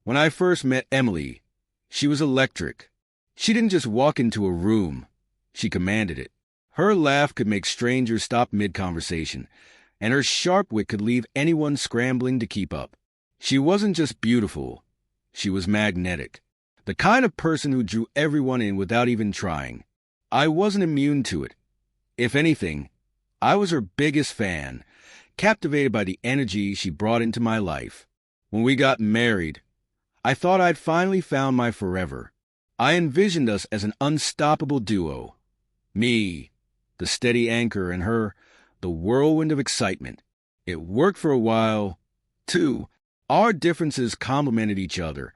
When I first met Emily, she was electric. She didn't just walk into a room, she commanded it. Her laugh could make strangers stop mid-conversation, and her sharp wit could leave anyone scrambling to keep up. She wasn't just beautiful, she was magnetic. The kind of person who drew everyone in without even trying. I wasn't immune to it. If anything, I was her biggest fan, captivated by the energy she brought into my life. When we got married, I thought I'd finally found my forever. I envisioned us as an unstoppable duo. Me, the steady anchor, and her, the whirlwind of excitement. It worked for a while, too. Our differences complemented each other,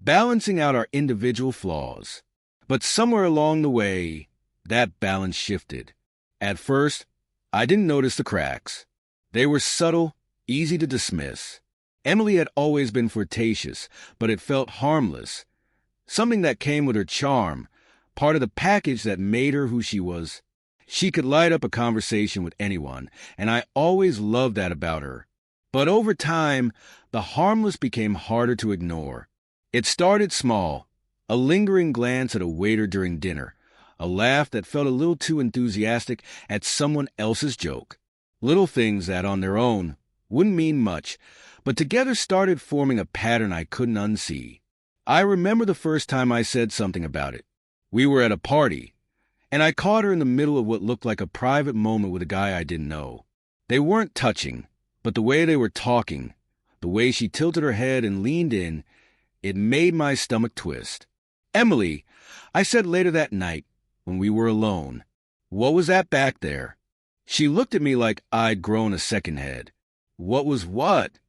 balancing out our individual flaws. But somewhere along the way, that balance shifted. At first, I didn't notice the cracks. They were subtle, easy to dismiss. Emily had always been flirtatious, but it felt harmless. Something that came with her charm, part of the package that made her who she was. She could light up a conversation with anyone, and I always loved that about her. But over time, the harmless became harder to ignore. It started small, a lingering glance at a waiter during dinner, a laugh that felt a little too enthusiastic at someone else's joke. Little things that, on their own, wouldn't mean much, but together started forming a pattern I couldn't unsee. I remember the first time I said something about it. We were at a party, and I caught her in the middle of what looked like a private moment with a guy I didn't know. They weren't touching, but the way they were talking, the way she tilted her head and leaned in, it made my stomach twist. "Emily," I said later that night, when we were alone, "what was that back there?" She looked at me like I'd grown a second head. "What was what?"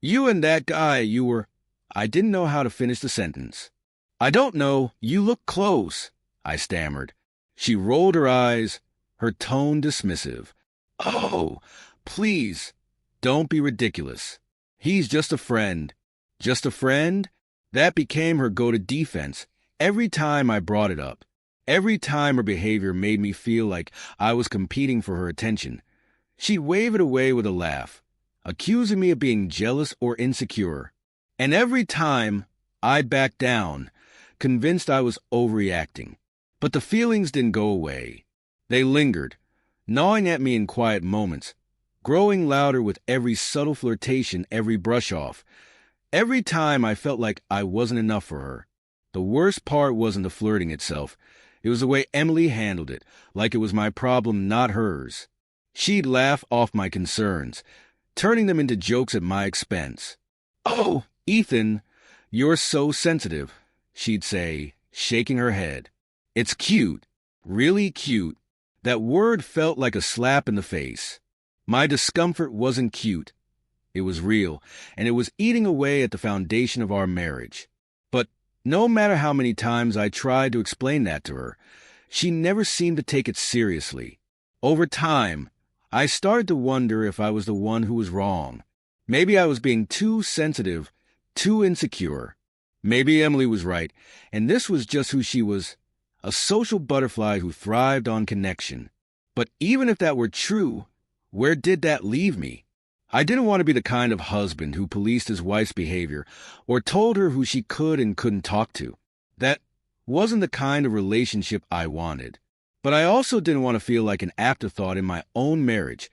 "You and that guy, you were—" I didn't know how to finish the sentence. "I don't know. You look close," I stammered. She rolled her eyes, her tone dismissive. "Oh, please, don't be ridiculous. He's just a friend." "Just a friend?" That became her go-to defense every time I brought it up. Every time her behavior made me feel like I was competing for her attention. She'd wave it away with a laugh, accusing me of being jealous or insecure. And every time, I backed down, convinced I was overreacting. But the feelings didn't go away. They lingered, gnawing at me in quiet moments, growing louder with every subtle flirtation, every brush-off. Every time I felt like I wasn't enough for her. The worst part wasn't the flirting itself. It was the way Emily handled it, like it was my problem, not hers. She'd laugh off my concerns, turning them into jokes at my expense. "Oh, Ethan, you're so sensitive," she'd say, shaking her head. "It's cute, really cute." That word felt like a slap in the face. My discomfort wasn't cute. It was real, and it was eating away at the foundation of our marriage. But no matter how many times I tried to explain that to her, she never seemed to take it seriously. Over time, I started to wonder if I was the one who was wrong. Maybe I was being too sensitive, too insecure. Maybe Emily was right, and this was just who she was, a social butterfly who thrived on connection. But even if that were true, where did that leave me? I didn't want to be the kind of husband who policed his wife's behavior or told her who she could and couldn't talk to. That wasn't the kind of relationship I wanted. But I also didn't want to feel like an afterthought in my own marriage,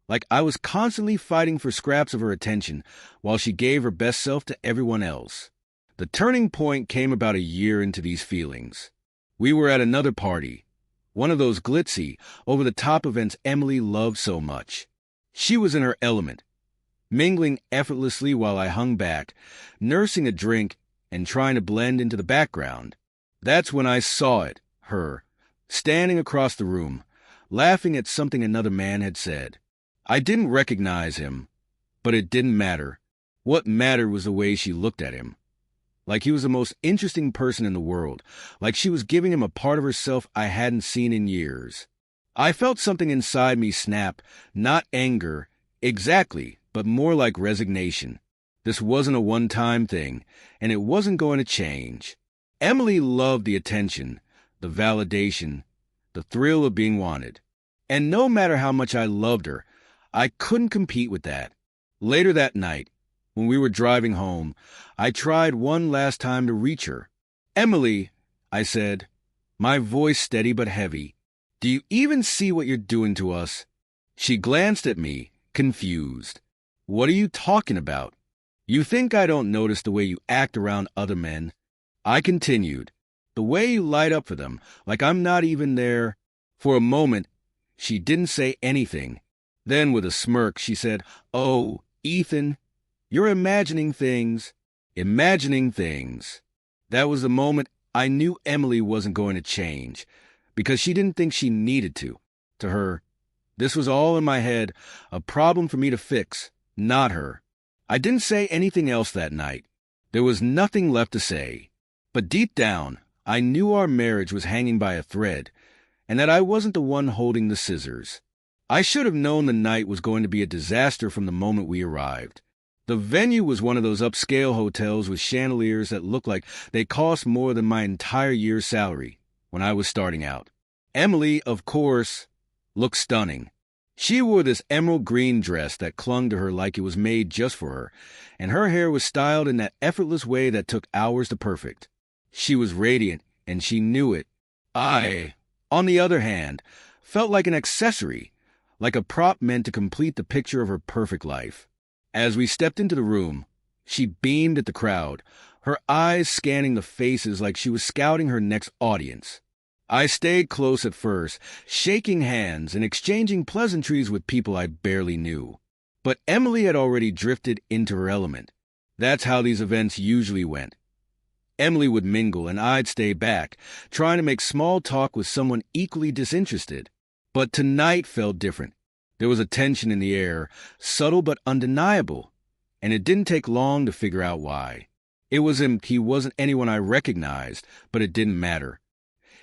like I was constantly fighting for scraps of her attention while she gave her best self to everyone else. The turning point came about a year into these feelings. We were at another party, one of those glitzy, over-the-top events Emily loved so much. She was in her element, mingling effortlessly while I hung back, nursing a drink and trying to blend into the background. That's when I saw it, her, standing across the room, laughing at something another man had said. I didn't recognize him, but it didn't matter. What mattered was the way she looked at him. Like he was the most interesting person in the world, like she was giving him a part of herself I hadn't seen in years. I felt something inside me snap, not anger, exactly, but more like resignation. This wasn't a one-time thing, and it wasn't going to change. Emily loved the attention, the validation, the thrill of being wanted. And no matter how much I loved her, I couldn't compete with that. Later that night, When we were driving home, I tried one last time to reach her. "Emily," I said, my voice steady but heavy, "do you even see what you're doing to us?" She glanced at me, confused. "What are you talking about? You think I don't notice the way you act around other men?" I continued, "The way you light up for them, like I'm not even there." For a moment, she didn't say anything. Then, with a smirk, she said, "Oh, Ethan, you're imagining things." Imagining things. That was the moment I knew Emily wasn't going to change, because she didn't think she needed to. To her, this was all in my head, a problem for me to fix, not her. I didn't say anything else that night. There was nothing left to say. But deep down, I knew our marriage was hanging by a thread, and that I wasn't the one holding the scissors. I should have known the night was going to be a disaster from the moment we arrived. The venue was one of those upscale hotels with chandeliers that looked like they cost more than my entire year's salary when I was starting out. Emily, of course, looked stunning. She wore this emerald green dress that clung to her like it was made just for her, and her hair was styled in that effortless way that took hours to perfect. She was radiant, and she knew it. I, on the other hand, felt like an accessory, like a prop meant to complete the picture of her perfect life. As we stepped into the room, she beamed at the crowd, her eyes scanning the faces like she was scouting her next audience. I stayed close at first, shaking hands and exchanging pleasantries with people I barely knew. But Emily had already drifted into her element. That's how these events usually went. Emily would mingle and I'd stay back, trying to make small talk with someone equally disinterested. But tonight felt different. There was a tension in the air, subtle but undeniable, and it didn't take long to figure out why. It was him. He wasn't anyone I recognized, but it didn't matter.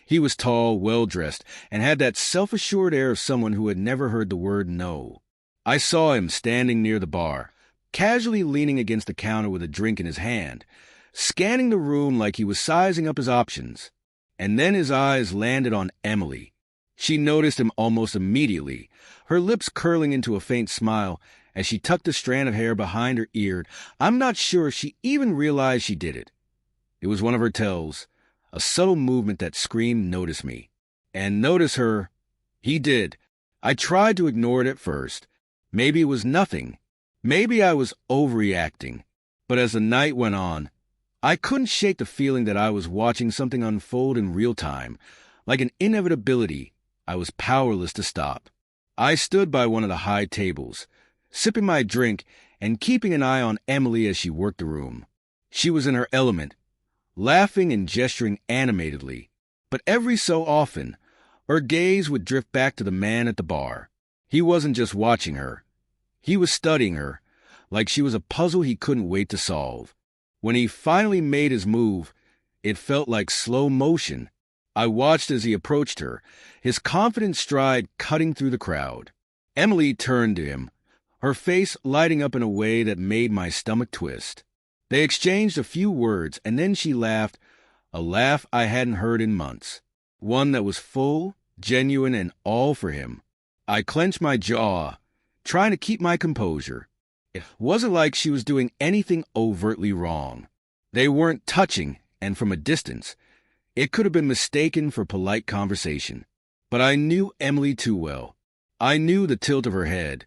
He was tall, well-dressed, and had that self-assured air of someone who had never heard the word no. I saw him standing near the bar, casually leaning against the counter with a drink in his hand, scanning the room like he was sizing up his options. And then his eyes landed on Emily. She noticed him almost immediately, her lips curling into a faint smile as she tucked a strand of hair behind her ear. I'm not sure she even realized she did it. It was one of her tells, a subtle movement that screamed, "Notice me." And notice her, he did. I tried to ignore it at first. Maybe it was nothing. Maybe I was overreacting. But as the night went on, I couldn't shake the feeling that I was watching something unfold in real time, like an inevitability I was powerless to stop. I stood by one of the high tables, sipping my drink and keeping an eye on Emily as she worked the room. She was in her element, laughing and gesturing animatedly, but every so often, her gaze would drift back to the man at the bar. He wasn't just watching her. He was studying her, like she was a puzzle he couldn't wait to solve. When he finally made his move, it felt like slow motion. I watched as he approached her, his confident stride cutting through the crowd. Emily turned to him, her face lighting up in a way that made my stomach twist. They exchanged a few words, and then she laughed, a laugh I hadn't heard in months. One that was full, genuine, and all for him. I clenched my jaw, trying to keep my composure. It wasn't like she was doing anything overtly wrong. They weren't touching, and from a distance, it could have been mistaken for polite conversation. But I knew Emily too well. I knew the tilt of her head,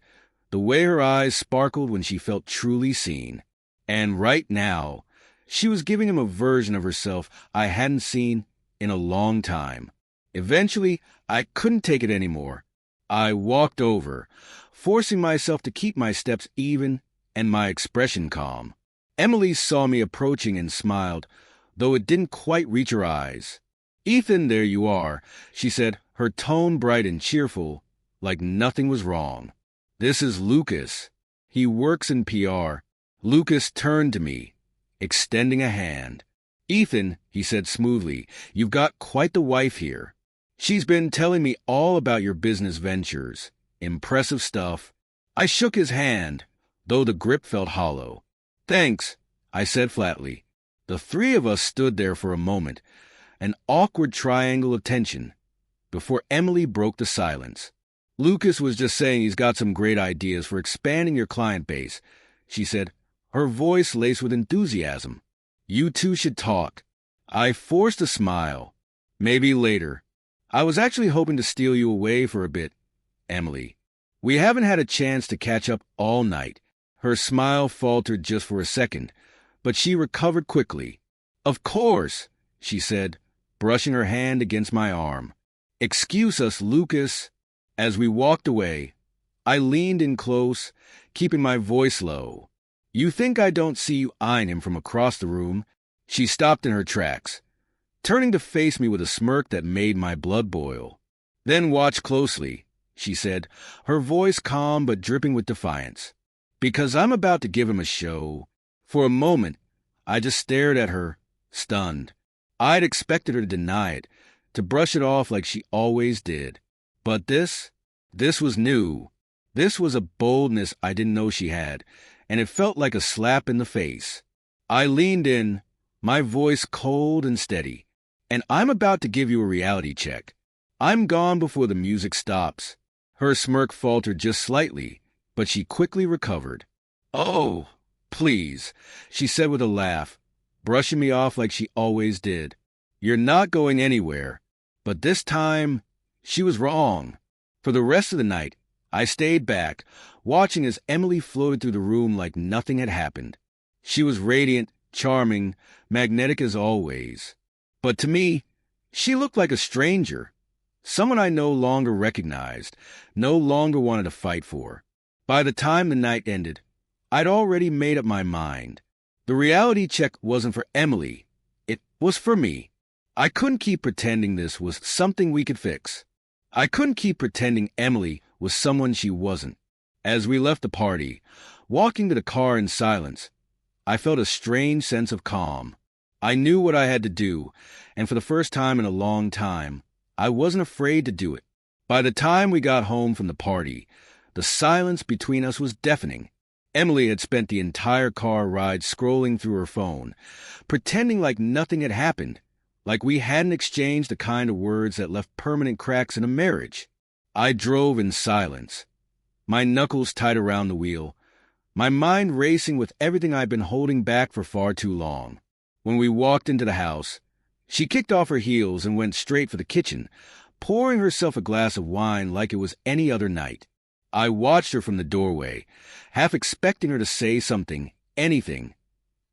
the way her eyes sparkled when she felt truly seen. And right now, she was giving him a version of herself I hadn't seen in a long time. Eventually, I couldn't take it anymore. I walked over, forcing myself to keep my steps even and my expression calm. Emily saw me approaching and smiled, though it didn't quite reach her eyes. "Ethan, there you are," she said, her tone bright and cheerful, like nothing was wrong. "This is Lucas. He works in PR. Lucas turned to me, extending a hand. "Ethan," he said smoothly, "you've got quite the wife here. She's been telling me all about your business ventures. Impressive stuff." I shook his hand, though the grip felt hollow. "Thanks," I said flatly. The three of us stood there for a moment, an awkward triangle of tension, before Emily broke the silence. "Lucas was just saying he's got some great ideas for expanding your client base," she said, her voice laced with enthusiasm. "You two should talk." I forced a smile. "Maybe later. I was actually hoping to steal you away for a bit, Emily. We haven't had a chance to catch up all night." Her smile faltered just for a second, but she recovered quickly. "Of course," she said, brushing her hand against my arm. "Excuse us, Lucas." As we walked away, I leaned in close, keeping my voice low. "You think I don't see you eyeing him from across the room?" She stopped in her tracks, turning to face me with a smirk that made my blood boil. "Then watch closely," she said, her voice calm but dripping with defiance. "Because I'm about to give him a show." For a moment, I just stared at her, stunned. I'd expected her to deny it, to brush it off like she always did. But this was new. This was a boldness I didn't know she had, and it felt like a slap in the face. I leaned in, my voice cold and steady. "And I'm about to give you a reality check. I'm gone before the music stops." Her smirk faltered just slightly, but she quickly recovered. "Oh, please," she said with a laugh, brushing me off like she always did. "You're not going anywhere." But this time, she was wrong. For the rest of the night, I stayed back, watching as Emily floated through the room like nothing had happened. She was radiant, charming, magnetic as always. But to me, she looked like a stranger, someone I no longer recognized, no longer wanted to fight for. By the time the night ended, I'd already made up my mind. The reality check wasn't for Emily. It was for me. I couldn't keep pretending this was something we could fix. I couldn't keep pretending Emily was someone she wasn't. As we left the party, walking to the car in silence, I felt a strange sense of calm. I knew what I had to do, and for the first time in a long time, I wasn't afraid to do it. By the time we got home from the party, the silence between us was deafening. Emily had spent the entire car ride scrolling through her phone, pretending like nothing had happened, like we hadn't exchanged the kind of words that left permanent cracks in a marriage. I drove in silence, my knuckles tight around the wheel, my mind racing with everything I'd been holding back for far too long. When we walked into the house, she kicked off her heels and went straight for the kitchen, pouring herself a glass of wine like it was any other night. I watched her from the doorway, half expecting her to say something, anything,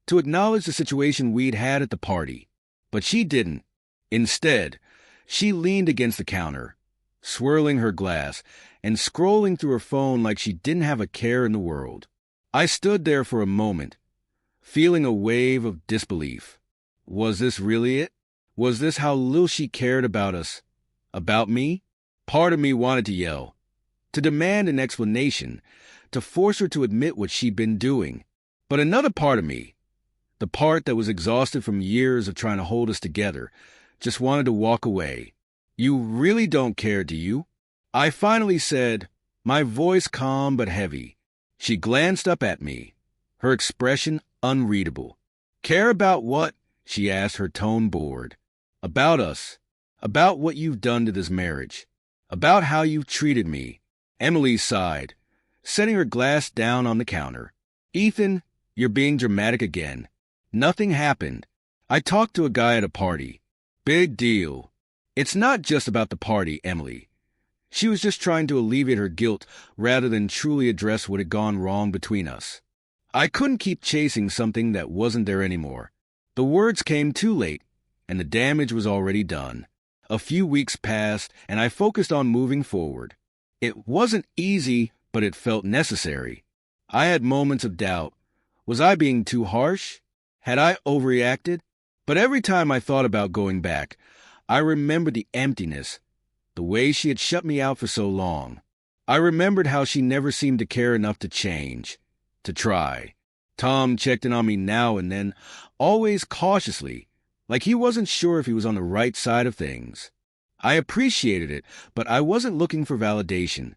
to acknowledge the situation we'd had at the party. But she didn't. Instead, she leaned against the counter, swirling her glass and scrolling through her phone like she didn't have a care in the world. I stood there for a moment, feeling a wave of disbelief. Was this really it? Was this how little she cared about us? About me? Part of me wanted to yell, to demand an explanation, to force her to admit what she'd been doing. But another part of me, the part that was exhausted from years of trying to hold us together, just wanted to walk away. "You really don't care, do you?" I finally said, my voice calm but heavy. She glanced up at me, her expression unreadable. "Care about what?" she asked, her tone bored. "About us. About what you've done to this marriage. About how you've treated me." Emily sighed, setting her glass down on the counter. "Ethan, you're being dramatic again. Nothing happened. I talked to a guy at a party. Big deal. It's not just about the party, Emily. She was just trying to alleviate her guilt rather than truly address what had gone wrong between us. I couldn't keep chasing something that wasn't there anymore. The words came too late, and the damage was already done. A few weeks passed, and I focused on moving forward. It wasn't easy, but it felt necessary. I had moments of doubt. Was I being too harsh? Had I overreacted? But every time I thought about going back, I remembered the emptiness, the way she had shut me out for so long. I remembered how she never seemed to care enough to change, to try. Tom checked in on me now and then, always cautiously, like he wasn't sure if he was on the right side of things. I appreciated it, but I wasn't looking for validation.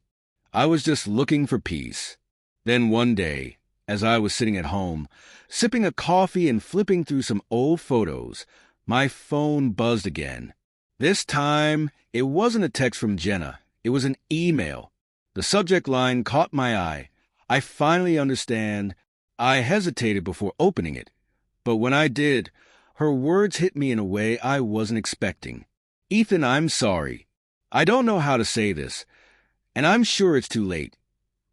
I was just looking for peace. Then one day, as I was sitting at home, sipping a coffee and flipping through some old photos, my phone buzzed again. This time, it wasn't a text from Jenna. It was an email. The subject line caught my eye. I finally understand. I hesitated before opening it, but when I did, her words hit me in a way I wasn't expecting. "Ethan, I'm sorry. I don't know how to say this, and I'm sure it's too late,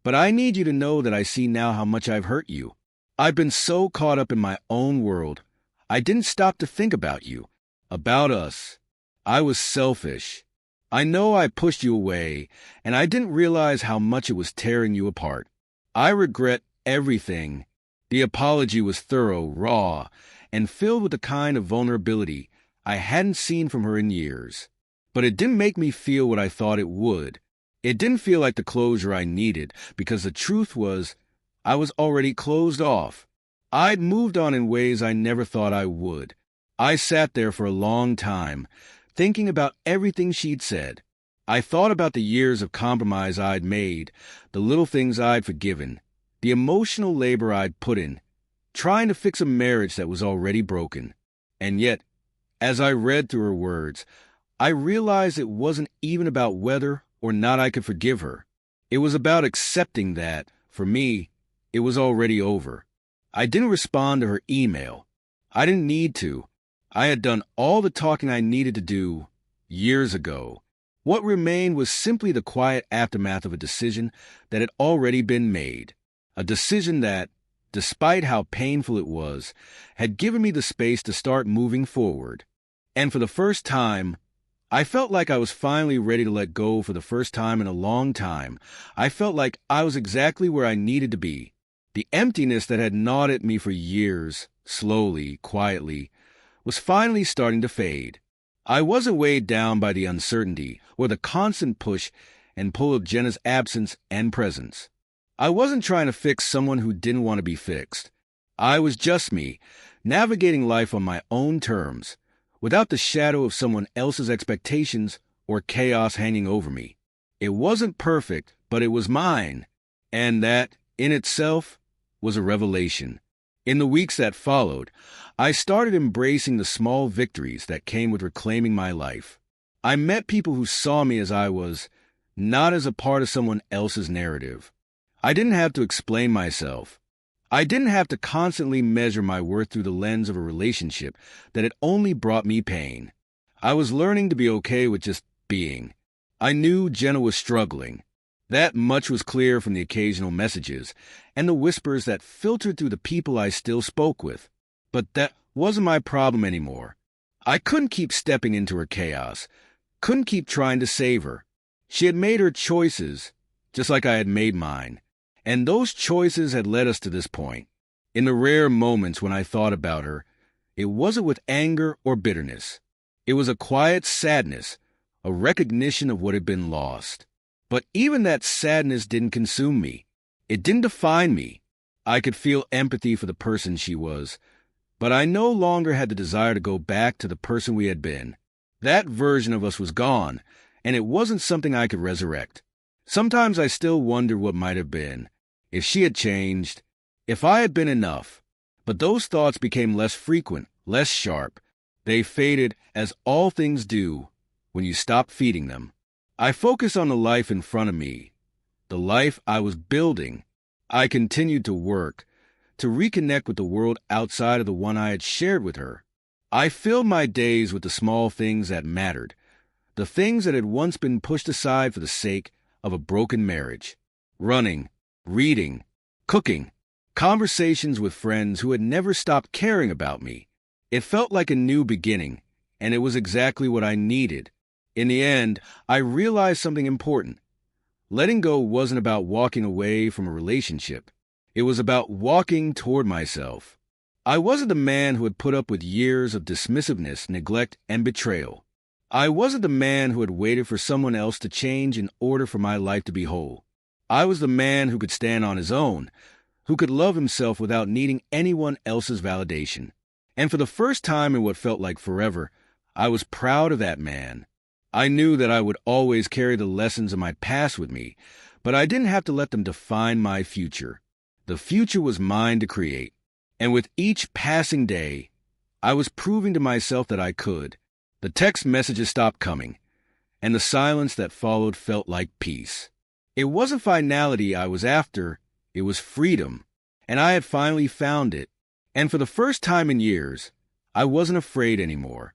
but I need you to know that I see now how much I've hurt you. I've been so caught up in my own world, I didn't stop to think about you, about us. I was selfish. I know I pushed you away, and I didn't realize how much it was tearing you apart. I regret everything." The apology was thorough, raw, and filled with the kind of vulnerability I hadn't seen from her in years. But it didn't make me feel what I thought it would. It didn't feel like the closure I needed, because the truth was, I was already closed off. I'd moved on in ways I never thought I would. I sat there for a long time, thinking about everything she'd said. I thought about the years of compromise I'd made, the little things I'd forgiven, the emotional labor I'd put in, trying to fix a marriage that was already broken. And yet, as I read through her words, I realized it wasn't even about whether or not I could forgive her. It was about accepting that, for me, it was already over. I didn't respond to her email. I didn't need to. I had done all the talking I needed to do years ago. What remained was simply the quiet aftermath of a decision that had already been made. A decision that, despite how painful it was, had given me the space to start moving forward. And for the first time, I felt like I was finally ready to let go for the first time in a long time. I felt like I was exactly where I needed to be. The emptiness that had gnawed at me for years, slowly, quietly, was finally starting to fade. I wasn't weighed down by the uncertainty or the constant push and pull of Jenna's absence and presence. I wasn't trying to fix someone who didn't want to be fixed. I was just me, navigating life on my own terms, without the shadow of someone else's expectations or chaos hanging over me. It wasn't perfect, but it was mine, and that, in itself, was a revelation. In the weeks that followed, I started embracing the small victories that came with reclaiming my life. I met people who saw me as I was, not as a part of someone else's narrative. I didn't have to explain myself. I didn't have to constantly measure my worth through the lens of a relationship that had only brought me pain. I was learning to be okay with just being. I knew Jenna was struggling. That much was clear from the occasional messages and the whispers that filtered through the people I still spoke with. But that wasn't my problem anymore. I couldn't keep stepping into her chaos, couldn't keep trying to save her. She had made her choices, just like I had made mine. And those choices had led us to this point. In the rare moments when I thought about her, it wasn't with anger or bitterness. It was a quiet sadness, a recognition of what had been lost. But even that sadness didn't consume me. It didn't define me. I could feel empathy for the person she was, but I no longer had the desire to go back to the person we had been. That version of us was gone, and it wasn't something I could resurrect. Sometimes I still wonder what might have been, if she had changed, if I had been enough. But those thoughts became less frequent, less sharp. They faded, as all things do, when you stop feeding them. I focused on the life in front of me, the life I was building. I continued to work, to reconnect with the world outside of the one I had shared with her. I filled my days with the small things that mattered, the things that had once been pushed aside for the sake of a broken marriage. Running, reading, cooking, conversations with friends who had never stopped caring about me. It felt like a new beginning, and it was exactly what I needed. In the end, I realized something important. Letting go wasn't about walking away from a relationship. It was about walking toward myself. I wasn't the man who had put up with years of dismissiveness, neglect, and betrayal. I wasn't the man who had waited for someone else to change in order for my life to be whole. I was the man who could stand on his own, who could love himself without needing anyone else's validation. And for the first time in what felt like forever, I was proud of that man. I knew that I would always carry the lessons of my past with me, but I didn't have to let them define my future. The future was mine to create. And with each passing day, I was proving to myself that I could. The text messages stopped coming, and the silence that followed felt like peace. It wasn't finality I was after, it was freedom. and I had finally found it. And for the first time in years, I wasn't afraid anymore.